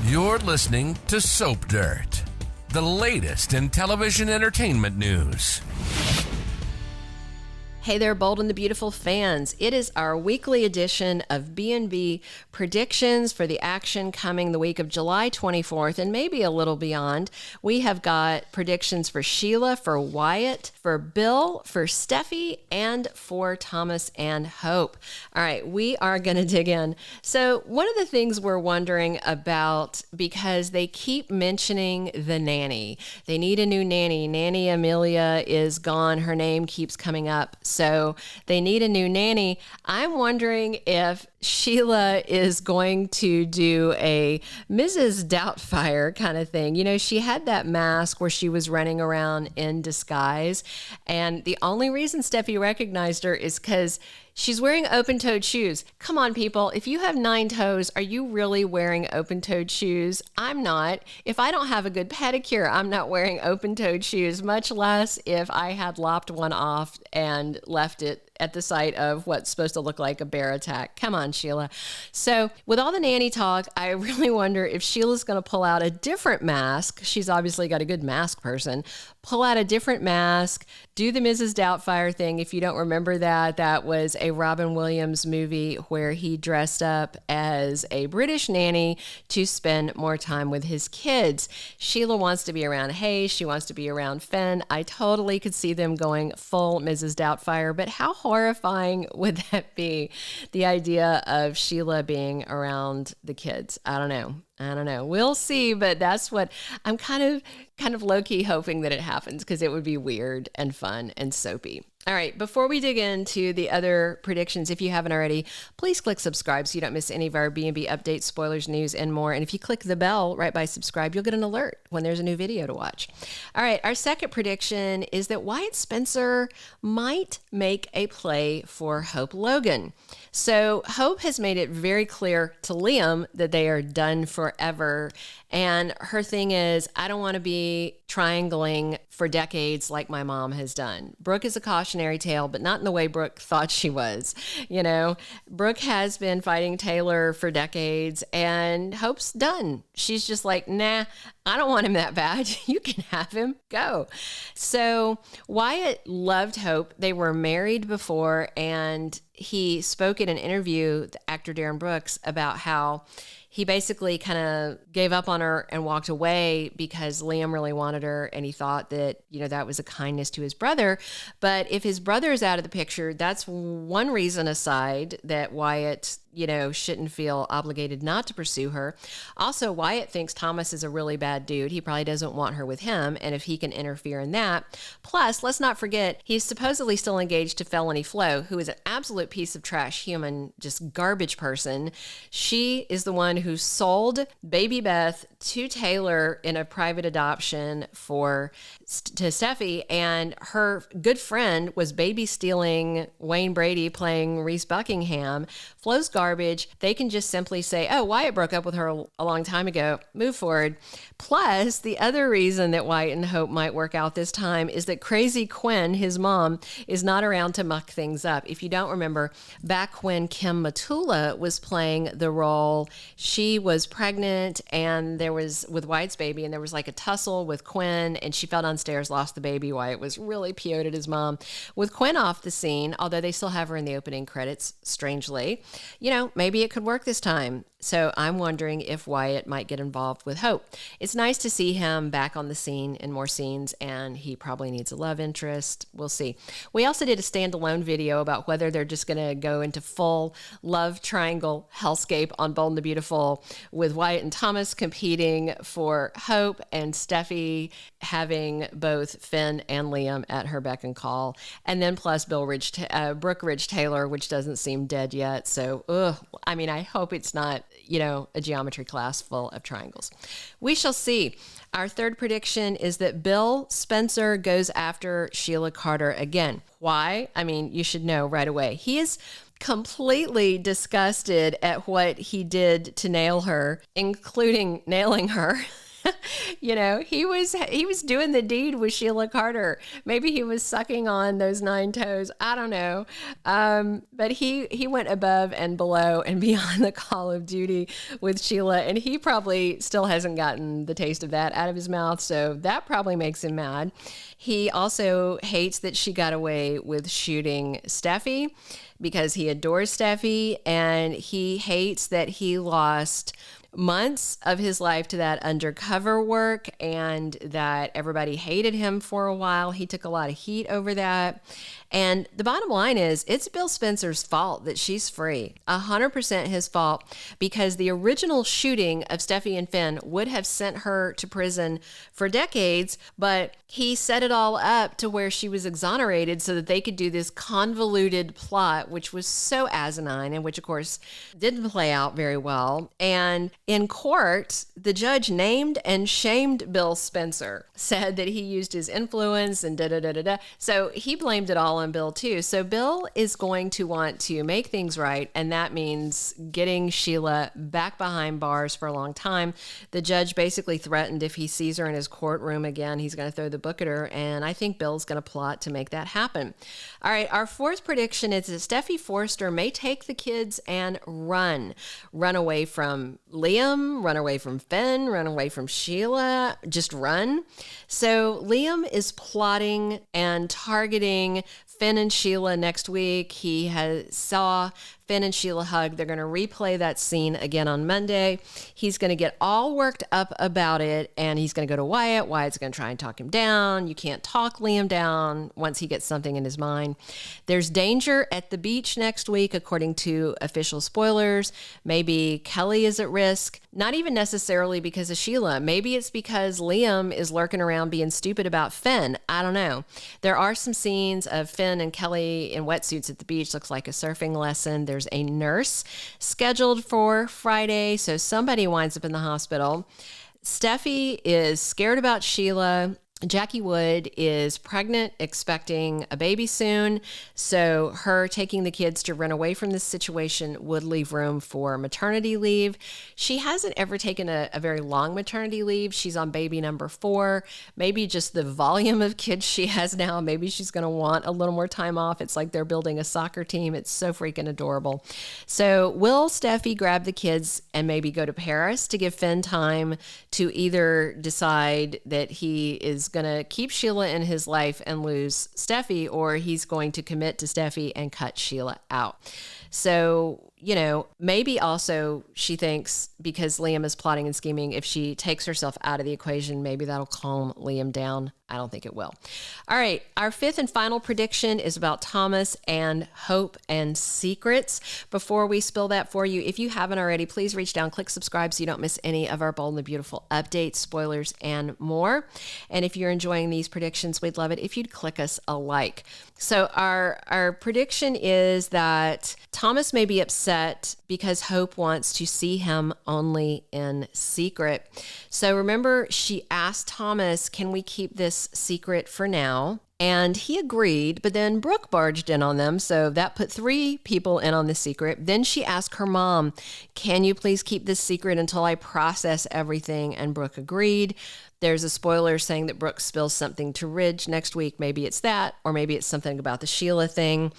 You're listening to Soap Dirt, the latest in television entertainment news. Hey there, Bold and the Beautiful fans. It is our weekly edition of B&B predictions for the action coming the week of July 24th and maybe a little beyond. We have got predictions for Sheila, for Wyatt, for Bill, for Steffy, and for Thomas and Hope. All right, we are going to dig in. So one of the things we're wondering about, because they keep mentioning the nanny. They need a new nanny. Nanny Amelia is gone. Her name keeps coming up. So they need a new nanny. I'm wondering if Sheila is going to do a Mrs. Doubtfire kind of thing. You know, she had that mask where she was running around in disguise. And the only reason Steffi recognized her is because she's wearing open-toed shoes. Come on, people. If you have 9 toes, are you really wearing open-toed shoes? I'm not. If I don't have a good pedicure, I'm not wearing open-toed shoes, much less if I had lopped one off and left it at the site of what's supposed to look like a bear attack. Come on, Sheila. So with all the nanny talk, I really wonder if Sheila's going to pull out a different mask. She's obviously got a good mask person. Pull out a different mask, do the Mrs. Doubtfire thing. If you don't remember that, that was a Robin Williams movie where he dressed up as a British nanny to spend more time with his kids. Sheila wants to be around Hayes. She wants to be around Finn. I totally could see them going full Mrs. Doubtfire, but how horrifying would that be? The idea of Sheila being around the kids. I don't know. We'll see, but that's what I'm kind of low-key hoping that it happens, because it would be weird and fun and soapy. All right, before we dig into the other predictions, if you haven't already, please click subscribe so you don't miss any of our B&B updates, spoilers, news, and more. And if you click the bell right by subscribe, you'll get an alert when there's a new video to watch. All right, our second prediction is that Wyatt Spencer might make a play for Hope Logan. So Hope has made it very clear to Liam that they are done forever. And her thing is, I don't want to be triangling for decades like my mom has done. Brooke is a cautionary tale, but not in the way Brooke thought she was. You know, Brooke has been fighting Taylor for decades, and Hope's done. She's just like, nah, I don't want him that bad. You can have him. Go. So Wyatt loved Hope. They were married before, and he spoke in an interview, the actor Darin Brooks, about how he basically kind of gave up on her and walked away because Liam really wanted her, and he thought that, you know, that was a kindness to his brother. But if his brother is out of the picture, that's one reason aside that Wyatt, you know, shouldn't feel obligated not to pursue her. Also, Wyatt thinks Thomas is a really bad dude. He probably doesn't want her with him, and if he can interfere in that. Plus, let's not forget, he's supposedly still engaged to Felony Flo, who is an absolute piece of trash human, just garbage person. She is the one who sold baby Beth to Taylor in a private adoption to Steffi, and her good friend was baby stealing Wayne Brady playing Reese Buckingham. Flo's garbage. They can just simply say, oh, Wyatt broke up with her a long time ago. Move forward. Plus, the other reason that Wyatt and Hope might work out this time is that Crazy Quinn, his mom, is not around to muck things up. If you don't remember, back when Kim Matula was playing the role, she was pregnant, and there was, with Wyatt's baby, and there was like a tussle with Quinn, and she fell downstairs, lost the baby. Wyatt was really PO'd at his mom. With Quinn off the scene, although they still have her in the opening credits, strangely, you know, maybe it could work this time. So I'm wondering if Wyatt might get involved with Hope. It's nice to see him back on the scene in more scenes, and he probably needs a love interest. We'll see. We also did a standalone video about whether they're just going to go into full love triangle hellscape on Bold and the Beautiful, with Wyatt and Thomas competing for Hope, and Steffi having both Finn and Liam at her beck and call. And then plus Brooke Ridge Taylor, which doesn't seem dead yet. So, I mean, I hope it's not, you know, a geometry class full of triangles. We shall see. Our third prediction is that Bill Spencer goes after Sheila Carter again. Why? I mean, you should know right away. He is completely disgusted at what he did to nail her, including nailing her. He was doing the deed with Sheila Carter. Maybe he was sucking on those 9 toes. I don't know. But he went above and below and beyond the call of duty with Sheila, and he probably still hasn't gotten the taste of that out of his mouth, so that probably makes him mad. He also hates that she got away with shooting Steffy because he adores Steffy, and he hates that he lost months of his life to that undercover work and that everybody hated him for a while. He took a lot of heat over that. And the bottom line is, it's Bill Spencer's fault that she's free. 100% his fault, because the original shooting of Steffy and Finn would have sent her to prison for decades, but he set it all up to where she was exonerated so that they could do this convoluted plot, which was so asinine and which, of course, didn't play out very well. And in court, the judge named and shamed Bill Spencer, said that he used his influence and da-da-da-da-da. So he blamed it all on Bill too. So Bill is going to want to make things right, and that means getting Sheila back behind bars for a long time. The judge basically threatened if he sees her in his courtroom again, he's going to throw the book at her, and I think Bill's going to plot to make that happen. All right, our fourth prediction is that Steffy Forrester may take the kids and run away from Liam, run away from Finn, run away from Sheila, just run. So Liam is plotting and targeting Finn and Sheila next week. He saw Finn and Sheila hug. They're going to replay that scene again on Monday. He's going to get all worked up about it, and he's going to go to Wyatt. Wyatt's going to try and talk him down. You can't talk Liam down once he gets something in his mind. There's danger at the beach next week, according to official spoilers. Maybe Kelly is at risk, not even necessarily because of Sheila. Maybe it's because Liam is lurking around being stupid about Finn. I don't know. There are some scenes of Finn and Kelly in wetsuits at the beach. Looks like a surfing lesson. There's a nurse scheduled for Friday, so somebody winds up in the hospital. Steffy is scared about Sheila. Jackie Wood is pregnant, expecting a baby soon. So her taking the kids to run away from this situation would leave room for maternity leave. She hasn't ever taken a very long maternity leave. She's on baby number 4. Maybe just the volume of kids she has now, maybe she's going to want a little more time off. It's like they're building a soccer team. It's so freaking adorable. So will Steffy grab the kids and maybe go to Paris to give Finn time to either decide that he is going to keep Sheila in his life and lose Steffy, or he's going to commit to Steffy and cut Sheila out? So, maybe also she thinks because Liam is plotting and scheming, if she takes herself out of the equation, maybe that'll calm Liam down. I don't think it will. All right. Our fifth and final prediction is about Thomas and Hope and Secrets. Before we spill that for you, if you haven't already, please reach down, click subscribe so you don't miss any of our Bold and Beautiful updates, spoilers, and more. And if you're enjoying these predictions, we'd love it if you'd click us a like. So our prediction is that Thomas may be upset because Hope wants to see him only in secret. So remember, she asked Thomas, can we keep this secret for now? And he agreed, but then Brooke barged in on them, so that put 3 people in on the secret. Then she asked her mom, can you please keep this secret until I process everything? And Brooke agreed. There's a spoiler saying that Brooke spills something to Ridge next week. Maybe it's that, or maybe it's something about the Sheila thing.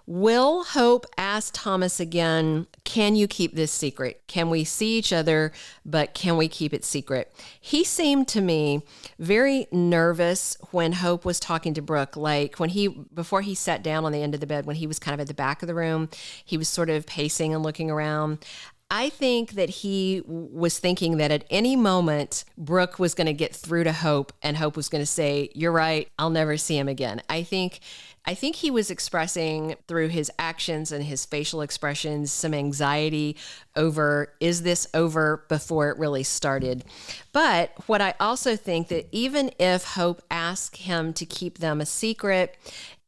Will Hope ask Thomas again, can you keep this secret? Can we see each other, but can we keep it secret? He seemed to me very nervous when Hope was talking to Brooke, like before he sat down on the end of the bed, when he was kind of at the back of the room, he was sort of pacing and looking around. I think that he was thinking that at any moment, Brooke was going to get through to Hope, and Hope was going to say, you're right, I'll never see him again. I think he was expressing through his actions and his facial expressions some anxiety over, is this over before it really started? But what I also think that even if Hope asked him to keep them a secret,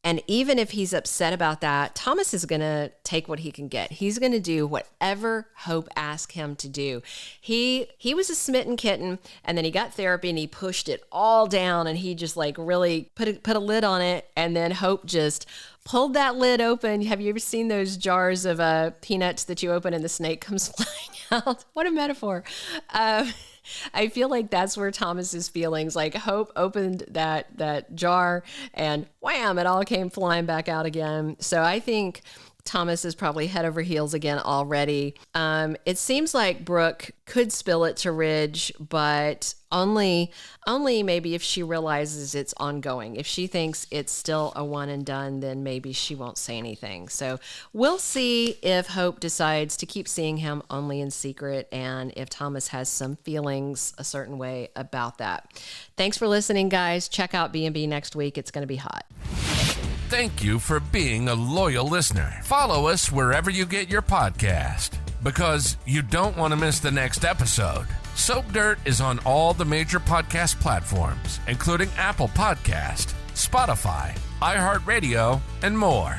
and even if he's upset about that, Thomas is going to take what he can get. He's going to do whatever Hope asked him to do. He was a smitten kitten, and then he got therapy and he pushed it all down, and he just really put a lid on it. And then Hope just pulled that lid open. Have you ever seen those jars of peanuts that you open and the snake comes flying out? What a metaphor. I feel like that's where Thomas's feelings, like Hope opened that jar and wham, it all came flying back out again. So I think Thomas is probably head over heels again already. It seems like Brooke could spill it to Ridge, but only maybe if she realizes it's ongoing. If she thinks it's still a one and done, then maybe she won't say anything. So we'll see if Hope decides to keep seeing him only in secret and if Thomas has some feelings a certain way about that. Thanks for listening, guys. Check out B&B next week. It's going to be hot. Thank you for being a loyal listener. Follow us wherever you get your podcast, because you don't want to miss the next episode. Soap Dirt is on all the major podcast platforms, including Apple Podcast, Spotify, iHeartRadio, and more.